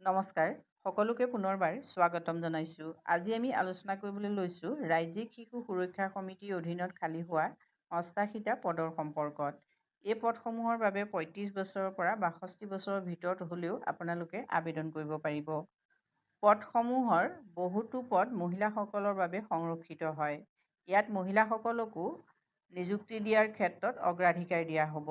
নমস্কাৰ, সকলোকে পুনৰবাৰ স্বাগতম জনাইছোঁ। আজি আমি আলোচনা কৰিবলৈ লৈছোঁ ৰাজ্যিক শিশু সুৰক্ষা সমিতিৰ অধীনত খালী হোৱা ৮৮টা পদৰ সম্পৰ্কত। এই পদসমূহৰ বাবে ৩৫ বছৰৰ পৰা ৬২ বছৰৰ ভিতৰত হ'লেও আপোনালোকে আবেদন কৰিব পাৰিব। পদসমূহৰ বহুতো পদ মহিলাসকলৰ বাবে সংৰক্ষিত হয়। ইয়াত মহিলাসকলকো নিযুক্তি দিয়াৰ ক্ষেত্ৰত অগ্ৰাধিকাৰ দিয়া হ'ব।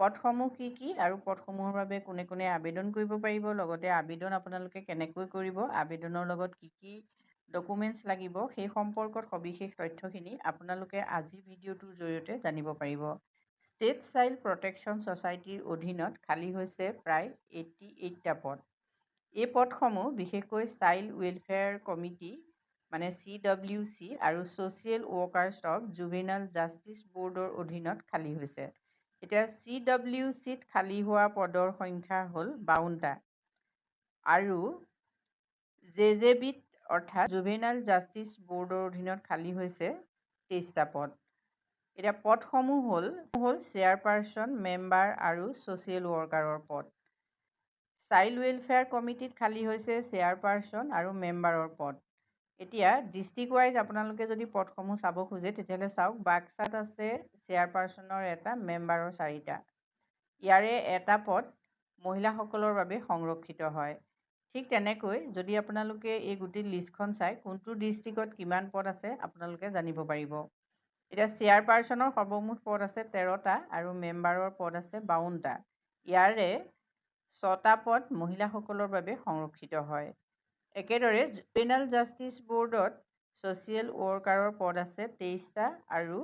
পদসমূহ কি আৰু পদসমূহৰ বাবে কোনে কোনে আবেদন কৰিব পাৰিব, লগতে আবেদন আপোনালোকে কেনেকৈ কৰিব, আবেদনৰ লগত কি ডকুমেণ্টছ লাগিব, সেই সম্পৰ্কত সবিশেষ তথ্যখিনি আপোনালোকে আজি ভিডিঅ'টোৰ জৰিয়তে জানিব পাৰিব। ষ্টেট চাইল্ড প্ৰটেকশ্যন ছ'চাইটিৰ অধীনত খালী হৈছে প্ৰায় 88টা পদ। এই পদসমূহ বিশেষকৈ চাইল্ড ৱেলফেয়াৰ কমিটি CWC আৰু social workers of juvenile justice ব'ৰ্ডৰ অধীনত খালী হৈছে। এতিয়া CWCত খালী হোৱা পদৰ সংখ্যা হ'ল 52টা আৰু JJBত অৰ্থাৎ জুভেনাইল জাষ্টিছ ব'ৰ্ডৰ অধীনত খালী হৈছে 23টা পদ। এতিয়া পদসমূহ হ'ল চেয়াৰপাৰ্চন, মেম্বাৰ আৰু ছ'চিয়েল ৱৰ্কাৰৰ পদ। চাইল্ড ৱেলফেয়াৰ কমিটিত খালী হৈছে চেয়াৰপাৰ্চন আৰু মেম্বাৰৰ পদ। এতিয়া ডিষ্ট্ৰিক্ট ৱাইজ আপোনালোকে যদি পদসমূহ চাব খোজে তেতিয়াহ'লে চাওক, বাক্সাত আছে চেয়াৰপাৰ্চনৰ এটা, মেম্বাৰৰ 4টা। ইয়াৰে এটা পদ মহিলাসকলৰ বাবে সংৰক্ষিত হয়। ঠিক তেনেকৈ যদি আপোনালোকে এই গোটেই লিষ্টখন চাই কোনটো ডিষ্ট্ৰিক্টত কিমান পদ আছে আপোনালোকে জানিব পাৰিব। এতিয়া চেয়াৰপাৰ্চনৰ সৰ্বমুঠ পদ আছে 13টা আৰু মেম্বাৰৰ পদ আছে 52টা। ইয়াৰে 6টা পদ মহিলাসকলৰ বাবে সংৰক্ষিত হয়। একেদৰে জুভেনাইল জাষ্টিছ ব'ৰ্ডত ছ'চিয়েল ৱৰ্কাৰৰ পদ আছে 23টা আৰু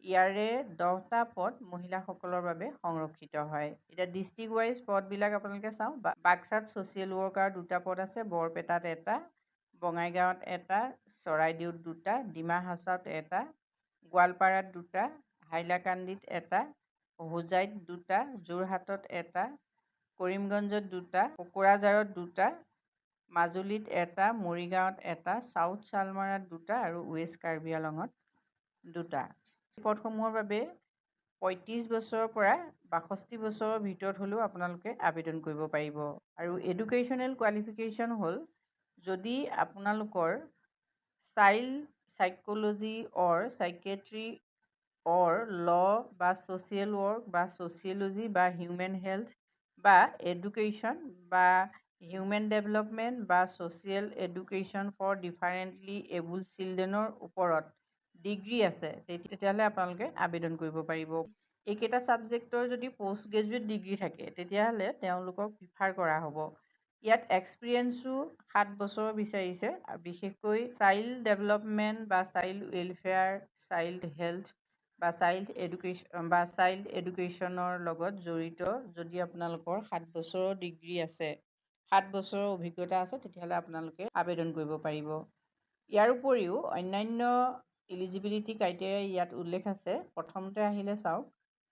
ইয়াৰে 10টা পদ মহিলাসকলৰ বাবে সংৰক্ষিত হয়। এতিয়া ডিষ্ট্ৰিক্ট ৱাইজ পদবিলাক আপোনালোকে চাওঁ, বাক্সাত ছ'চিয়েল ৱৰ্কাৰ 2টা পদ আছে, বৰপেটাত 1টা, বঙাইগাঁৱত 1টা, চৰাইদেউত 2টা, ডিমা হাছাওত 1টা, গোৱালপাৰাত 2টা, হাইলাকান্দিত 1টা, হোজাইত 2টা, যোৰহাটত 1টা, কৰিমগঞ্জত 2টা, কোকৰাঝাৰত 2টা, মাজুলীত 1টা, মৰিগাঁৱত 1টা, চাউথ চালমাৰাত 2টা আৰু ৱেষ্ট কাৰ্বি আংলঙত 2টা। পদসমূহৰ বাবে 35 বছৰৰ পৰা 62 বছৰৰ ভিতৰত হ'লেও আপোনালোকে আবেদন কৰিব পাৰিব। আৰু এডুকেশ্যনেল কোৱালিফিকেশ্যন হ'ল, যদি আপোনালোকৰ child psychology or সাইকেট্ৰি or law' বা ছ'চিয়েল ৱৰ্ক বা ছ'চিয়লজি বা হিউমেন হেল্থ বা এডুকেশ্যন বা হিউমেন ডেভেলপমেণ্ট বা social education for differently able চিলড্ৰেনৰ ওপৰত ডিগ্ৰী আছে, তেতিয়াহ'লে আপোনালোকে আবেদন কৰিব পাৰিব। এইকেইটা ছাবজেক্টৰ যদি পষ্ট গ্ৰেজুৱেট ডিগ্ৰী থাকে তেতিয়াহ'লে তেওঁলোকক প্ৰিফাৰ কৰা হ'ব। ইয়াত এক্সপিৰিয়েঞ্চো 7 বছৰৰ বিচাৰিছে, বিশেষকৈ চাইল্ড ডেভেলপমেণ্ট বা চাইল্ড ৱেলফেয়াৰ, চাইল্ড হেল্থ বা চাইল্ড এডুকেশ্যনৰ লগত জড়িত যদি আপোনালোকৰ 7 বছৰৰ ডিগ্ৰী আছে, 7 বছৰৰ অভিজ্ঞতা আছে, তেতিয়াহ'লে আপোনালোকে আবেদন কৰিব পাৰিব। ইয়াৰ উপৰিও অন্যান্য এলিজিবিলিটি ক্ৰাইটেৰিয়া ইয়াত উল্লেখ আছে। প্ৰথমতে আহিলে চাওক,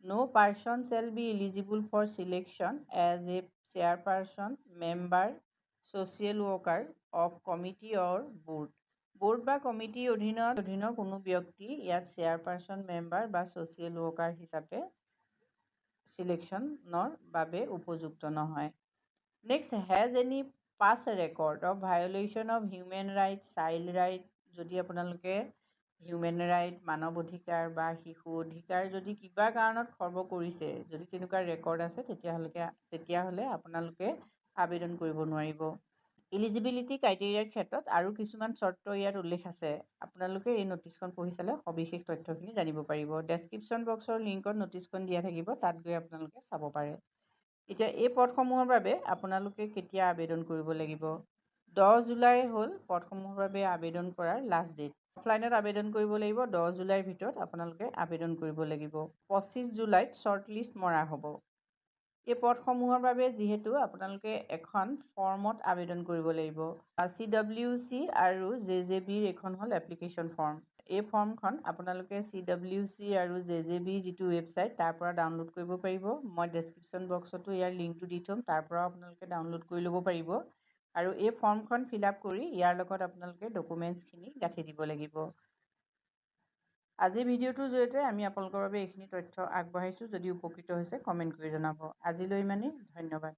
no person shall be eligible for selection as a chairperson, member, social worker of committee or board. Board বা কমিটিৰ অধীনৰ কোনো ব্যক্তি ইয়াত চেয়াৰপাৰ্চন, মেম্বাৰ বা ছ'চিয়েল ৱৰ্কাৰ হিচাপে চিলেকশ্যনৰ বাবে উপযুক্ত নহয়। Next, has any past record of violation of human rights, child right, যদি আপোনালোকে হিউমেন ৰাইট, মানৱ অধিকাৰ বা শিশু অধিকাৰ যদি কিবা কাৰণত খৰ্ব কৰিছে, যদি তেনেকুৱা ৰেকৰ্ড আছে তেতিয়াহ'লে আপোনালোকে আবেদন কৰিব নোৱাৰিব। এলিজিবিলিটি ক্ৰাইটেৰিয়াৰ ক্ষেত্ৰত আৰু কিছুমান চৰ্ত ইয়াত উল্লেখ আছে। আপোনালোকে এই ন'টিচখন পঢ়ি চালে সবিশেষ তথ্যখিনি জানিব পাৰিব। ডেছক্ৰিপশ্যন বক্সৰ লিংকত ন'টিচখন দিয়া থাকিব, তাত গৈ আপোনালোকে চাব পাৰে। এতিয়া এই পদসমূহৰ বাবে আপোনালোকে কেতিয়া আবেদন কৰিব লাগিব? 10 জুলাই হ'ল পদসমূহৰ বাবে আবেদন কৰাৰ লাষ্ট ডেট। অফলাইনত আবেদন কৰিব লাগিব, 10 জুলাইৰ ভিতৰত আপোনালোকে আবেদন কৰিব লাগিব। 25 জুলাইত শ্বৰ্ট লিষ্ট মৰা হ'ব। এই পদসমূহৰ বাবে যিহেতু আপোনালোকে এখন ফৰ্মত আবেদন কৰিব লাগিব। CWC আৰু JJBৰ এইখন হ'ল এপ্লিকেশ্যন ফৰ্ম। এই ফৰ্মখন আপোনালোকে CWC আৰু JJB যিটো ৱেবছাইট তাৰ পৰা ডাউনলোড কৰিব পাৰিব। মই ডেছক্ৰিপশ্যন বক্সতো ইয়াৰ লিংকটো দি থ'ম, তাৰ পৰাও আপোনালোকে ডাউনলোড কৰি ল'ব পাৰিব। আৰু এই ফৰ্মখন ফিল আপ কৰি ইয়াৰ লগত আপোনালোকে ডকুমেণ্টছখিনি গাঁঠি দিব লাগিব। আজিৰ ভিডিঅ'টোৰ জৰিয়তে আমি আপোনালোকৰ বাবে এইখিনি তথ্য আগবঢ়াইছোঁ। যদি উপকৃত হৈছে কমেণ্ট কৰি জনাব। আজিলৈ ইমানেই, ধন্যবাদ।